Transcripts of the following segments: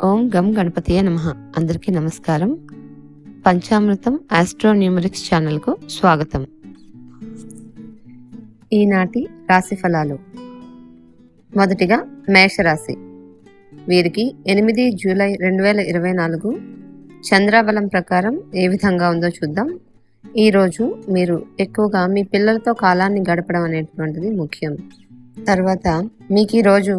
ఓం గం గణపతియే నమః. అందరికీ నమస్కారం. పంచామృతం ఆస్ట్రో న్యూమరిక్స్ ఛానల్కు స్వాగతం. ఈనాటి రాశి ఫలాలు. మొదటిగా మేషరాశి. వీరికి 8 జూలై 2024 చంద్రబలం ప్రకారం ఏ విధంగా ఉందో చూద్దాం. ఈరోజు మీరు ఎక్కువగా మీ పిల్లలతో కాలాన్ని గడపడం అనేటువంటిది ముఖ్యం. తర్వాత మీకు ఈరోజు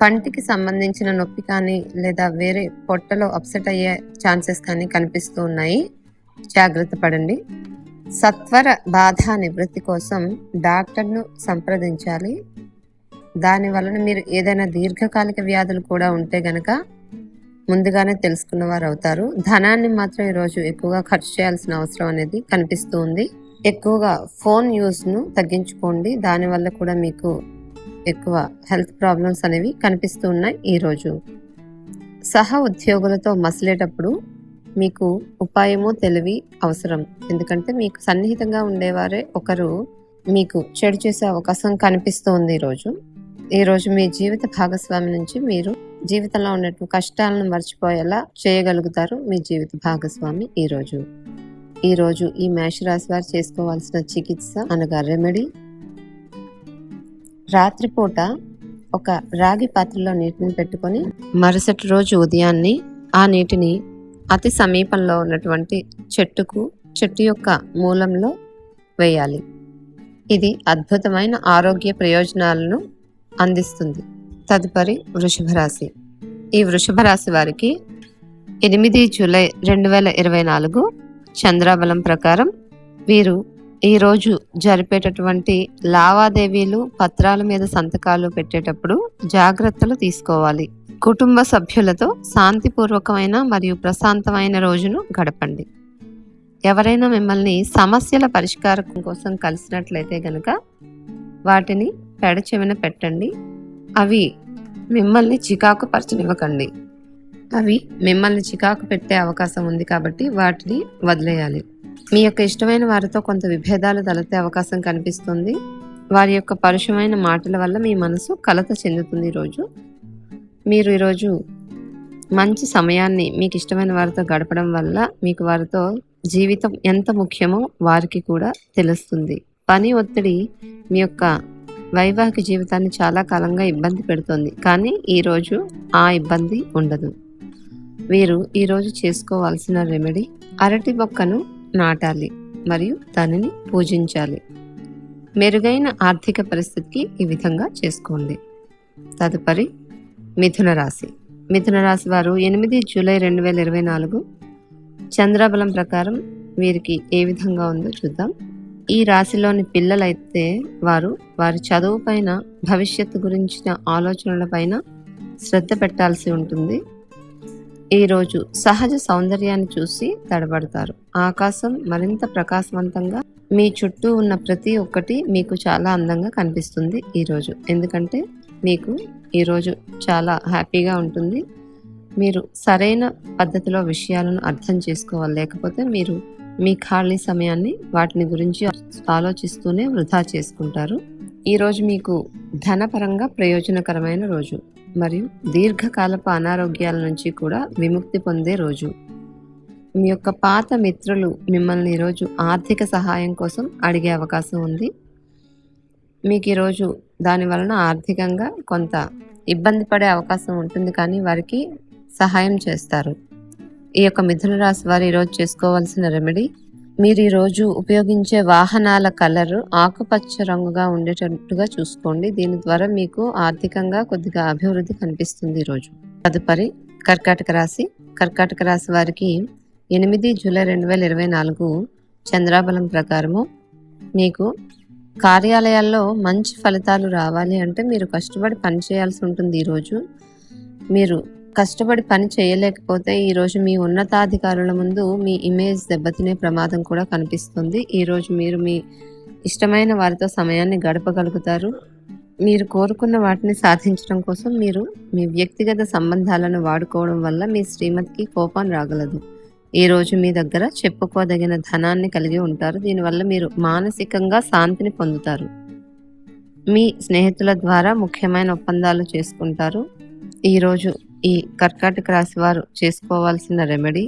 పంటికి సంబంధించిన నొప్పి కానీ లేదా వేరే పొట్టలో అప్సెట్ అయ్యే ఛాన్సెస్ కానీ కనిపిస్తూ ఉన్నాయి. జాగ్రత్త పడండి. సత్వర బాధ నివృత్తి కోసం డాక్టర్ను సంప్రదించాలి. దాని వలన మీరు ఏదైనా దీర్ఘకాలిక వ్యాధులు కూడా ఉంటే గనక ముందుగానే తెలుసుకున్న వారు అవుతారు. ధనాన్ని మాత్రం ఈరోజు ఎక్కువగా ఖర్చు చేయాల్సిన అవసరం అనేది కనిపిస్తూ ఉంది. ఎక్కువగా ఫోన్ యూజ్ను తగ్గించుకోండి. దానివల్ల కూడా మీకు ఎక్కువ హెల్త్ ప్రాబ్లమ్స్ అనేవి కనిపిస్తూ ఉన్నాయి. ఈరోజు సహ ఉద్యోగులతో మసలేటప్పుడు మీకు ఉపాయము తెలివి అవసరం. ఎందుకంటే మీకు సన్నిహితంగా ఉండేవారే ఒకరు మీకు చెడు చేసే అవకాశం కనిపిస్తూ ఉంది. ఈరోజు మీ జీవిత భాగస్వామి నుంచి మీరు జీవితంలో ఉన్నట్టు కష్టాలను మర్చిపోయేలా చేయగలుగుతారు మీ జీవిత భాగస్వామి. ఈరోజు ఈ మేషరాశి వారు చేసుకోవాల్సిన చికిత్స అనగా రెమెడీ, రాత్రిపూట ఒక రాగి పాత్రలో నీటిని పెట్టుకొని మరుసటి రోజు ఉదయాన్నే ఆ నీటిని అతి సమీపంలో ఉన్నటువంటి చెట్టు యొక్క మూలంలో వేయాలి. ఇది అద్భుతమైన ఆరోగ్య ప్రయోజనాలను అందిస్తుంది. తదుపరి వృషభ రాశి. ఈ వృషభ రాశి వారికి 8 జూలై 2024 చంద్రబలం ప్రకారం వీరు ఈరోజు జరిపేటటువంటి లావాదేవీలు, పత్రాల మీద సంతకాలు పెట్టేటప్పుడు జాగ్రత్తలు తీసుకోవాలి. కుటుంబ సభ్యులతో శాంతిపూర్వకమైన మరియు ప్రశాంతమైన రోజును గడపండి. ఎవరైనా మిమ్మల్ని సమస్యల పరిష్కారం కోసం కలిసినట్లయితే గనక వాటిని పెడచెవిన పెట్టండి. అవి మిమ్మల్ని చికాకు పరచనివ్వకండి. అవి మిమ్మల్ని చికాకు పెట్టే అవకాశం ఉంది కాబట్టి వాటిని వదిలేయాలి. మీ యొక్క ఇష్టమైన వారితో కొంత విభేదాలు తలెత్తే అవకాశం కనిపిస్తుంది. వారి యొక్క పరుషమైన మాటల వల్ల మీ మనసు కలత చెందుతుంది. మీరు ఈరోజు మంచి సమయాన్ని మీకు ఇష్టమైన వారితో గడపడం వల్ల మీకు వారితో జీవితం ఎంత ముఖ్యమో వారికి కూడా తెలుస్తుంది. పని ఒత్తిడి మీ యొక్క వైవాహిక జీవితాన్ని చాలా కాలంగా ఇబ్బంది పెడుతుంది. కానీ ఈరోజు ఆ ఇబ్బంది ఉండదు. వీరు ఈరోజు చేసుకోవాల్సిన రెమెడీ అరటి మొక్కను నాటాలి మరియు దానిని పూజించాలి. మెరుగైన ఆర్థిక పరిస్థితికి ఈ విధంగా చేసుకోండి. తదుపరి మిథున రాశి. మిథున రాశి వారు 8 జూలై 2024 చంద్రబలం ప్రకారం వీరికి ఏ విధంగా ఉందో చూద్దాం. ఈ రాశిలోని పిల్లలైతే వారి చదువు పైన, భవిష్యత్తు గురించిన ఆలోచనల పైన శ్రద్ధ పెట్టాల్సి ఉంటుంది. ఈరోజు సహజ సౌందర్యాన్ని చూసి తడబడతారు. ఆకాశం మరింత ప్రకాశవంతంగా, మీ చుట్టూ ఉన్న ప్రతి ఒక్కటి మీకు చాలా అందంగా కనిపిస్తుంది ఈరోజు. ఎందుకంటే మీకు ఈరోజు చాలా హ్యాపీగా ఉంటుంది. మీరు సరైన పద్ధతిలో విషయాలను అర్థం చేసుకోవాలి. లేకపోతే మీరు మీ ఖాళీ సమయాన్ని వాటిని గురించి ఆలోచిస్తూనే వృధా చేసుకుంటారు. ఈరోజు మీకు ధనపరంగా ప్రయోజనకరమైన రోజు మరియు దీర్ఘకాలపు అనారోగ్యాల నుంచి కూడా విముక్తి పొందే రోజు. మీ యొక్క పాత మిత్రులు మిమ్మల్ని ఈరోజు ఆర్థిక సహాయం కోసం అడిగే అవకాశం ఉంది. మీకు ఈరోజు దాని వలన ఆర్థికంగా కొంత ఇబ్బంది పడే అవకాశం ఉంటుంది, కానీ వారికి సహాయం చేస్తారు. ఈ యొక్క మిథున రాశి వారు ఈరోజు చేసుకోవాల్సిన రెమెడీ, మీరు ఈరోజు ఉపయోగించే వాహనాల కలర్ ఆకుపచ్చ రంగుగా ఉండేటట్టుగా చూసుకోండి. దీని ద్వారా మీకు ఆర్థికంగా కొద్దిగా అభివృద్ధి కనిపిస్తుంది ఈరోజు. తదుపరి కర్కాటక రాశి. కర్కాటక రాశి వారికి 8 జూలై 2024 చంద్రబలం ప్రకారము మీకు కార్యాలయాల్లో మంచి ఫలితాలు రావాలి అంటే మీరు కష్టపడి పని చేయాల్సి ఉంటుంది. ఈరోజు మీరు కష్టపడి పని చేయలేకపోతే ఈరోజు మీ ఉన్నతాధికారుల ముందు మీ ఇమేజ్ దెబ్బతినే ప్రమాదం కూడా కనిపిస్తుంది. ఈరోజు మీరు మీ ఇష్టమైన వారితో సమయాన్ని గడపగలుగుతారు. మీరు కోరుకున్న వాటిని సాధించడం కోసం మీరు మీ వ్యక్తిగత సంబంధాలను వాడుకోవడం వల్ల మీ శ్రీమతికి కోపం రాగలదు. ఈరోజు మీ దగ్గర చెప్పుకోదగిన ధనాన్ని కలిగి ఉంటారు. దీనివల్ల మీరు మానసికంగా శాంతిని పొందుతారు. మీ స్నేహితుల ద్వారా ముఖ్యమైన ఒప్పందాలు చేసుకుంటారు. ఈరోజు ఈ కర్కాటక రాశి వారు చేసుకోవాల్సిన రెమెడీ,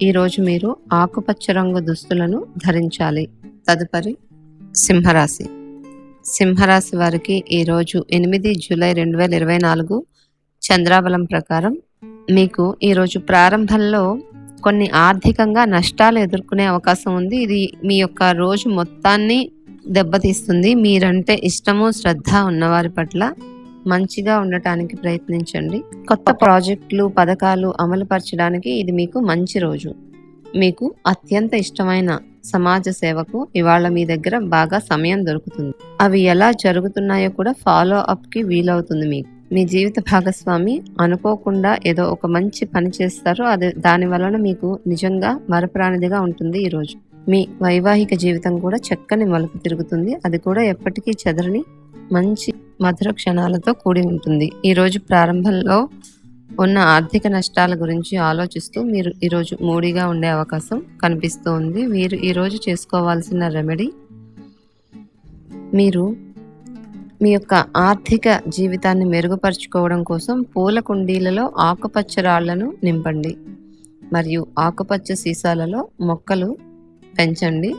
ఈరోజు మీరు ఆకుపచ్చ రంగు దుస్తులను ధరించాలి. తదుపరి సింహరాశి. సింహరాశి వారికి ఈరోజు 8 జూలై 2024 చంద్రాబలం ప్రకారం మీకు ఈరోజు ప్రారంభంలో కొన్ని ఆర్థికంగా నష్టాలు ఎదుర్కొనే అవకాశం ఉంది. ఇది మీ యొక్క రోజు మొత్తాన్ని దెబ్బతీస్తుంది. మీరంటే ఇష్టము, శ్రద్ధ ఉన్నవారి పట్ల మంచిగా ఉండటానికి ప్రయత్నించండి. కొత్త ప్రాజెక్టులు, పథకాలు అమలుపరచడానికి ఇది మీకు మంచి రోజు. మీకు అత్యంత ఇష్టమైన సమాజ సేవకు ఇవాళ మీ దగ్గర బాగా సమయం దొరుకుతుంది. అవి ఎలా జరుగుతున్నాయో కూడా ఫాలో అప్కి వీలవుతుంది. మీకు మీ జీవిత భాగస్వామి అనుకోకుండా ఏదో ఒక మంచి పని చేస్తారు. దాని వలన మీకు నిజంగా మరపురానిదిగా ఉంటుంది. ఈరోజు మీ వైవాహిక జీవితం కూడా చక్కని మలుపు తిరుగుతుంది. అది కూడా ఎప్పటికీ చెదరని మంచి మధుర క్షణాలతో కూడి ఉంటుంది. ఈరోజు ప్రారంభంలో ఉన్న ఆర్థిక నష్టాల గురించి ఆలోచిస్తూ మీరు ఈరోజు మూడీగా ఉండే అవకాశం కనిపిస్తూ ఉంది. మీరు ఈరోజు చేసుకోవాల్సిన రెమెడీ, మీరు మీ యొక్క ఆర్థిక జీవితాన్ని మెరుగుపరుచుకోవడం కోసం పూల కుండీలలో ఆకుపచ్చ రాళ్లను నింపండి మరియు ఆకుపచ్చ సీసాలలో మొక్కలు పెంచండి.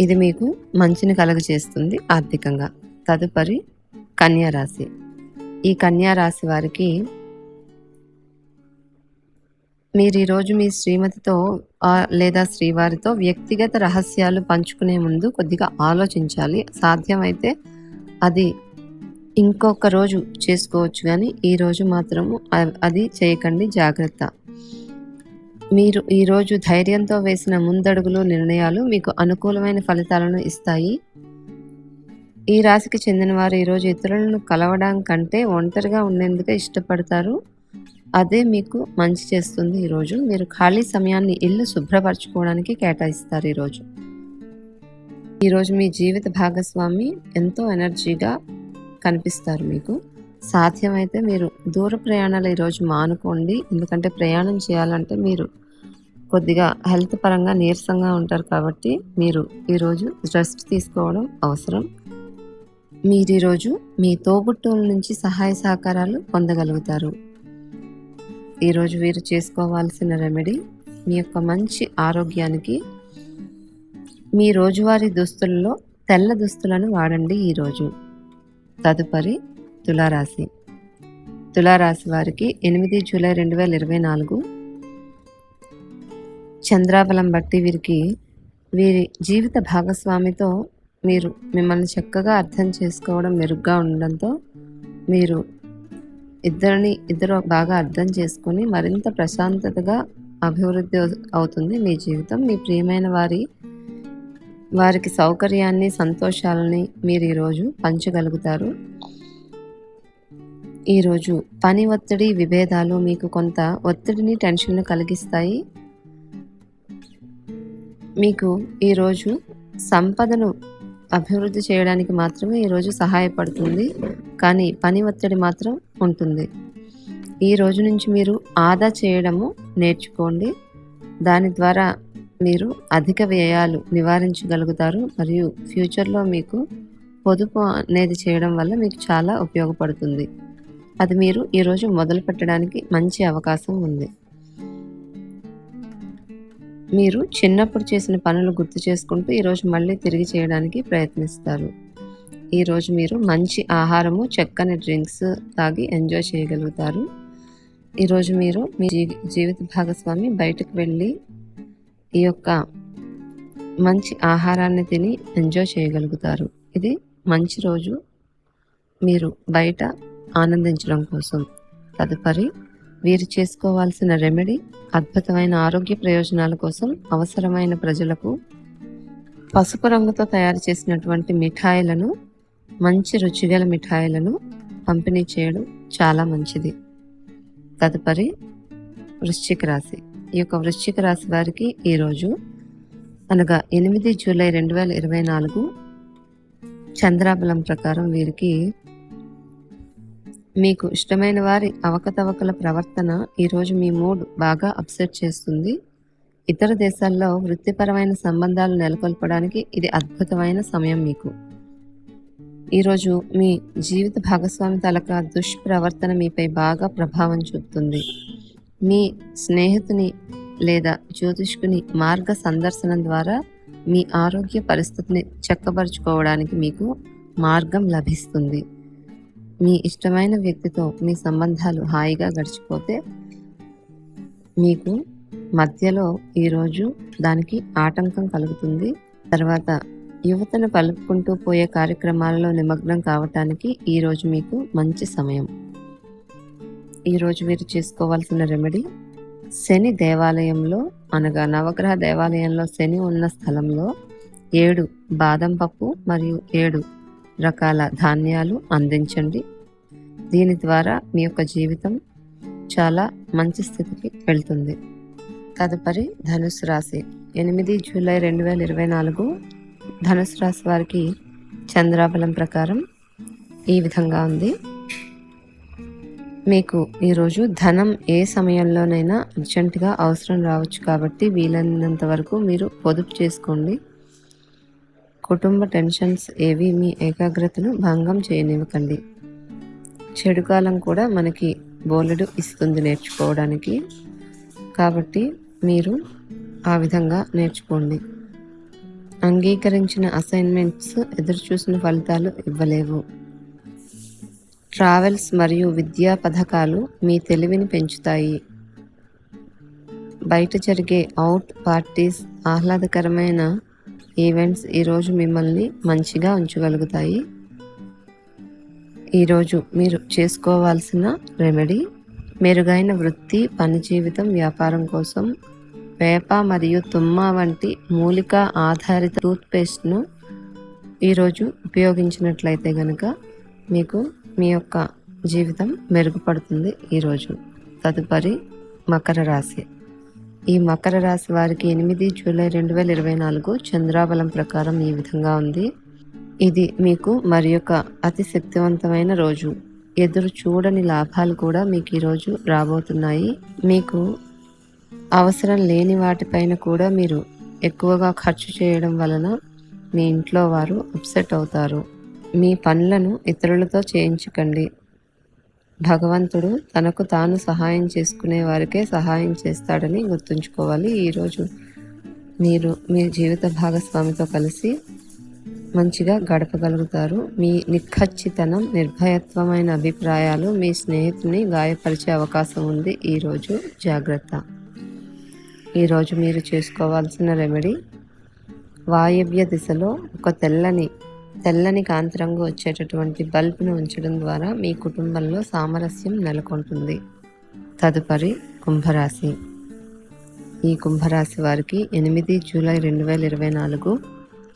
ఇది మీకు మంచిని కలుగజేస్తుంది ఆర్థికంగా. తదుపరి కన్యా రాశి. ఈ కన్యా రాశి వారికి మీరు ఈరోజు మీ శ్రీమతితో లేదా శ్రీవారితో వ్యక్తిగత రహస్యాలు పంచుకునే ముందు కొద్దిగా ఆలోచించాలి. సాధ్యమైతే అది ఇంకొక రోజు చేసుకోవచ్చు, కానీ ఈరోజు మాత్రము అది చేయకండి, జాగ్రత్త. మీరు ఈరోజు ధైర్యంతో వేసిన ముందడుగులు, నిర్ణయాలు మీకు అనుకూలమైన ఫలితాలను ఇస్తాయి. ఈ రాశికి చెందిన వారు ఈరోజు ఇతరులను కలవడం కంటే ఒంటరిగా ఉండేందుకు ఇష్టపడతారు. అదే మీకు మంచి చేస్తుంది. ఈరోజు మీరు ఖాళీ సమయాన్ని ఇల్లు శుభ్రపరచుకోవడానికి కేటాయిస్తారు. ఈరోజు మీ జీవిత భాగస్వామి ఎంతో ఎనర్జీగా కనిపిస్తారు మీకు. సాధ్యమైతే మీరు దూర ప్రయాణాలు ఈరోజు మానుకోండి. ఎందుకంటే ప్రయాణం చేయాలంటే మీరు కొద్దిగా హెల్త్ పరంగా నీరసంగా ఉంటారు కాబట్టి మీరు ఈరోజు రెస్ట్ తీసుకోవడం అవసరం. మీరు ఈరోజు మీ తోబుట్టువుల నుంచి సహాయ సహకారాలు పొందగలుగుతారు. ఈరోజు వీరు చేసుకోవాల్సిన రెమెడీ, మీ యొక్క మంచి ఆరోగ్యానికి మీ రోజువారీ దుస్తులలో తెల్ల దుస్తులను వాడండి ఈరోజు. తదుపరి తులారాశి. తులారాశి వారికి 8 జూలై 2024 చంద్రాబలం బట్టి వీరి జీవిత భాగస్వామితో మీరు మిమ్మల్ని చక్కగా అర్థం చేసుకోవడం మెరుగ్గా ఉండడంతో మీరు ఇద్దరు బాగా అర్థం చేసుకొని మరింత ప్రశాంతతగా అభివృద్ధి అవుతుంది మీ జీవితం. మీ ప్రియమైన వారికి సౌకర్యాన్ని, సంతోషాలని మీరు ఈరోజు పంచగలుగుతారు. ఈరోజు పని ఒత్తిడి, విభేదాలు మీకు కొంత ఒత్తిడిని, టెన్షన్ను కలిగిస్తాయి. మీకు ఈరోజు సంపదను అభివృద్ధి చేయడానికి మాత్రమే ఈరోజు సహాయపడుతుంది, కానీ పని ఒత్తిడి మాత్రం ఉంటుంది. ఈ రోజు నుంచి మీరు ఆదా చేయడము నేర్చుకోండి. దాని ద్వారా మీరు అధిక వ్యయాలు నివారించగలుగుతారు మరియు ఫ్యూచర్లో మీకు పొదుపు అనేది చేయడం వల్ల మీకు చాలా ఉపయోగపడుతుంది. అది మీరు ఈరోజు మొదలు పెట్టడానికి మంచి అవకాశం ఉంది. మీరు చిన్నప్పుడు చేసిన పనులు గుర్తు చేసుకుంటూ ఈరోజు మళ్ళీ తిరిగి చేయడానికి ప్రయత్నిస్తారు. ఈరోజు మీరు మంచి ఆహారము, చక్కని డ్రింక్స్ తాగి ఎంజాయ్ చేయగలుగుతారు. ఈరోజు మీరు మీ జీవిత భాగస్వామి బయటకు వెళ్ళి ఈ యొక్క మంచి ఆహారాన్ని తిని ఎంజాయ్ చేయగలుగుతారు. ఇది మంచి రోజు మీరు బయట ఆనందించడం కోసం. తదుపరి వీరు చేసుకోవాల్సిన రెమెడీ, అద్భుతమైన ఆరోగ్య ప్రయోజనాల కోసం అవసరమైన ప్రజలకు పసుపు రంగుతో తయారు చేసినటువంటి మిఠాయిలను, మంచి రుచిగల మిఠాయిలను పంపిణీ చేయడం చాలా మంచిది. తదుపరి వృశ్చిక రాశి. ఈ యొక్క వృశ్చిక రాశి వారికి ఈరోజు అనగా 8 జూలై 2024 చంద్రాబలం ప్రకారం వీరికి మీకు ఇష్టమైన వారి అవకతవకల ప్రవర్తన ఈరోజు మీ మూడ్ బాగా అప్సెట్ చేస్తుంది. ఇతర దేశాల్లో వృత్తిపరమైన సంబంధాలు నెలకొల్పడానికి ఇది అద్భుతమైన సమయం. ఈరోజు మీ జీవిత భాగస్వామి తాలూకా దుష్ప్రవర్తన మీపై బాగా ప్రభావం చూపుతుంది. మీ స్నేహితుని లేదా జ్యోతిష్కుని మార్గ సందర్శనం ద్వారా మీ ఆరోగ్య పరిస్థితిని చక్కబరుచుకోవడానికి మీకు మార్గం లభిస్తుంది. మీ ఇష్టమైన వ్యక్తితో మీ సంబంధాలు హాయిగా గడిచిపోతే మీకు మధ్యలో ఈరోజు దానికి ఆటంకం కలుగుతుంది. తర్వాత యువతను కలుపుకుంటూ పోయే కార్యక్రమాలలో నిమగ్నం కావటానికి ఈరోజు మీకు మంచి సమయం. ఈరోజు మీరు చేసుకోవాల్సిన రెమెడీ, శని దేవాలయంలో అనగా నవగ్రహ దేవాలయంలో శని ఉన్న స్థలంలో 7 బాదం పప్పు మరియు 7 రకాల ధాన్యాలు అందించండి. దీని ద్వారా మీ యొక్క జీవితం చాలా మంచి స్థితికి వెళ్తుంది. తదుపరి ధనుసు రాశి. 8 జూలై 2024 ధనుసు రాశి వారికి చంద్రాబలం ప్రకారం ఈ విధంగా ఉంది. మీకు ఈరోజు ధనం ఏ సమయంలోనైనా అర్జెంటుగా అవసరం రావచ్చు కాబట్టి వీలైనంత వరకు మీరు పొదుపు చేసుకోండి. కుటుంబ టెన్షన్స్ ఏవి మీ ఏకాగ్రతను భంగం చేయనివ్వకండి. చెడు కాలం కూడా మనకి బోలెడు ఇస్తుంది నేర్చుకోవడానికి, కాబట్టి మీరు ఆ విధంగా నేర్చుకోండి. అంగీకరించిన అసైన్మెంట్స్ ఎదురుచూసిన ఫలితాలు ఇవ్వలేవు. ట్రావెల్స్ మరియు విద్యా పథకాలు మీ తెలివిని పెంచుతాయి. బయట జరిగే అవుట్ పార్టీస్, ఆహ్లాదకరమైన ఈవెంట్స్ ఈరోజు మిమ్మల్ని మంచిగా ఉంచగలుగుతాయి. ఈరోజు మీరు చేసుకోవాల్సిన రెమెడీ, మెరుగైన వృత్తి, పని జీవితం, వ్యాపారం కోసం వేప మరియు తుమ్మ వంటి మూలికా ఆధారిత టూత్పేస్ట్ను ఈరోజు ఉపయోగించినట్లయితే కనుక మీకు మీ యొక్క జీవితం మెరుగుపడుతుంది ఈరోజు. తదుపరి మకర రాశి. ఈ మకర రాశి వారికి 8 జూలై 2024 చంద్రాబలం ప్రకారం ఈ విధంగా ఉంది. ఇది మీకు మరి యొక్క అతి శక్తివంతమైన రోజు. ఎదురు చూడని లాభాలు కూడా మీకు ఈరోజు రాబోతున్నాయి. మీకు అవసరం లేని వాటిపైన కూడా మీరు ఎక్కువగా ఖర్చు చేయడం వలన మీ ఇంట్లో వారు అప్సెట్ అవుతారు. మీ పనులను ఇతరులతో చేయించకండి. భగవంతుడు తనకు తాను సహాయం చేసుకునే వారికే సహాయం చేస్తాడని గుర్తుంచుకోవాలి. ఈరోజు మీరు మీ జీవిత భాగస్వామితో కలిసి మంచిగా గడపగలుగుతారు. మీ నిఖచ్చితనం, నిర్భయత్వమైన అభిప్రాయాలు మీ స్నేహితుని గాయపరిచే అవకాశం ఉంది. ఈరోజు జాగ్రత్త. ఈరోజు మీరు చేసుకోవాల్సిన రెమెడీ, వాయవ్య దిశలో ఒక తెల్లని కాంతిరంగు వచ్చేటటువంటి బల్బును ఉంచడం ద్వారా మీ కుటుంబంలో సామరస్యం నెలకొంటుంది. తదుపరి కుంభరాశి. ఈ కుంభరాశి వారికి 8 జూలై 2024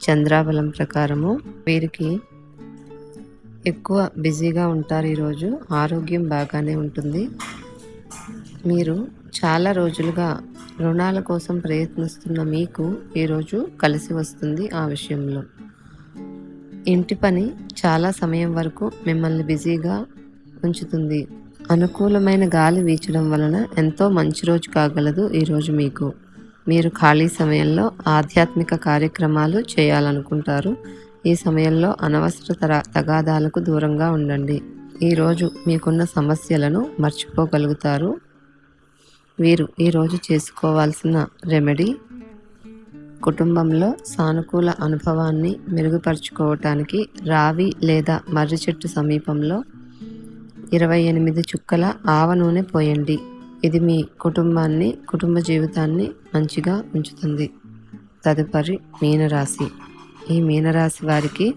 చంద్రాబలం ప్రకారము వీరికి ఎక్కువ బిజీగా ఉంటారు. ఈరోజు ఆరోగ్యం బాగానే ఉంటుంది. మీరు చాలా రోజులుగా రుణాల కోసం ప్రయత్నిస్తున్న మీకు ఈరోజు కలిసి వస్తుంది. ఆ విషయంలో ఇంటి పని చాలా సమయం వరకు మిమ్మల్ని బిజీగా ఉంచుతుంది. అనుకూలమైన గాలి వీచడం వలన ఎంతో మంచి రోజు కాగలదు ఈరోజు మీకు. మీరు ఖాళీ సమయంలో ఆధ్యాత్మిక కార్యక్రమాలు చేయాలనుకుంటారు. ఈ సమయంలో అనవసర తగాదాలకు దూరంగా ఉండండి. ఈరోజు మీకున్న సమస్యలను మర్చిపోగలుగుతారు. వీరు ఈరోజు చేసుకోవాల్సిన రెమెడీ, కుటుంబంలో సానుకూల అనుభవాన్ని మెరుగుపరుచుకోవటానికి రావి లేదా మర్రి చెట్టు సమీపంలో 28 చుక్కల ఆవ నూనె పోయండి. ఇది మీ కుటుంబ జీవితాన్ని మంచిగా ఉంచుతుంది. తదుపరి మీనరాశి. ఈ మీనరాశి వారికి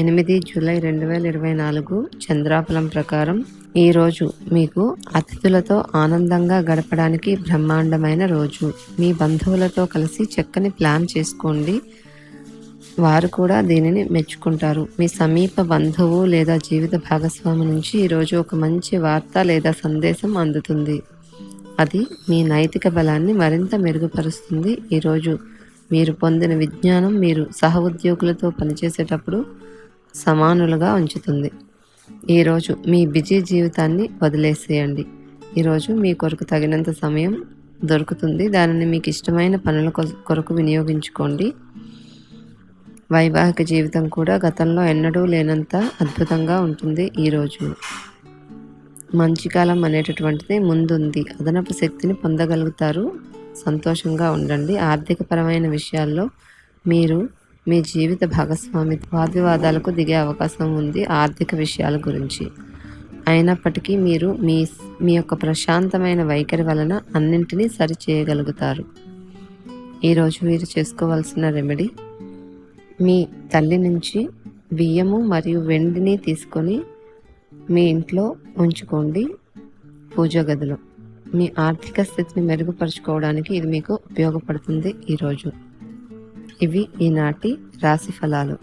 8 జూలై 2024 చంద్రాబలం ప్రకారం ఈరోజు మీకు అతిథులతో ఆనందంగా గడపడానికి బ్రహ్మాండమైన రోజు. మీ బంధువులతో కలిసి చక్కని ప్లాన్ చేసుకోండి. వారు కూడా దీనిని మెచ్చుకుంటారు. మీ సమీప బంధువు లేదా జీవిత భాగస్వామి నుంచి ఈరోజు ఒక మంచి వార్త లేదా సందేశం అందుతుంది. అది మీ నైతిక బలాన్ని మరింత మెరుగుపరుస్తుంది. ఈరోజు మీరు పొందిన విజ్ఞానం మీరు సహ ఉద్యోగులతో పనిచేసేటప్పుడు సమానులుగా ఉంచుతుంది. ఈరోజు మీ బిజీ జీవితాన్ని వదిలేసేయండి. ఈరోజు మీ కొరకు తగినంత సమయం దొరుకుతుంది. దానిని మీకు ఇష్టమైన పనుల కొరకు వినియోగించుకోండి. వైవాహిక జీవితం కూడా గతంలో ఎన్నడూ లేనంత అద్భుతంగా ఉంటుంది ఈరోజు. మంచి కాలం అనేటటువంటిది ముందుంది. అదనపు శక్తిని పొందగలుగుతారు. సంతోషంగా ఉండండి. ఆర్థికపరమైన విషయాల్లో మీరు మీ జీవిత భాగస్వామి వాగ్వివాదాలకు దిగే అవకాశం ఉంది ఆర్థిక విషయాల గురించి. అయినప్పటికీ మీరు మీ యొక్క ప్రశాంతమైన వైఖరి వలన అన్నింటినీ సరిచేయగలుగుతారు. ఈరోజు మీరు చేసుకోవాల్సిన రెమెడీ, మీ తల్లి నుంచి బియ్యము మరియు వెండిని తీసుకొని మీ ఇంట్లో ఉంచుకోండి పూజా గదిలో. మీ ఆర్థిక స్థితిని మెరుగుపరుచుకోవడానికి ఇది మీకు ఉపయోగపడుతుంది ఈరోజు. ఇవి ఈనాటి రాశి ఫలాలు.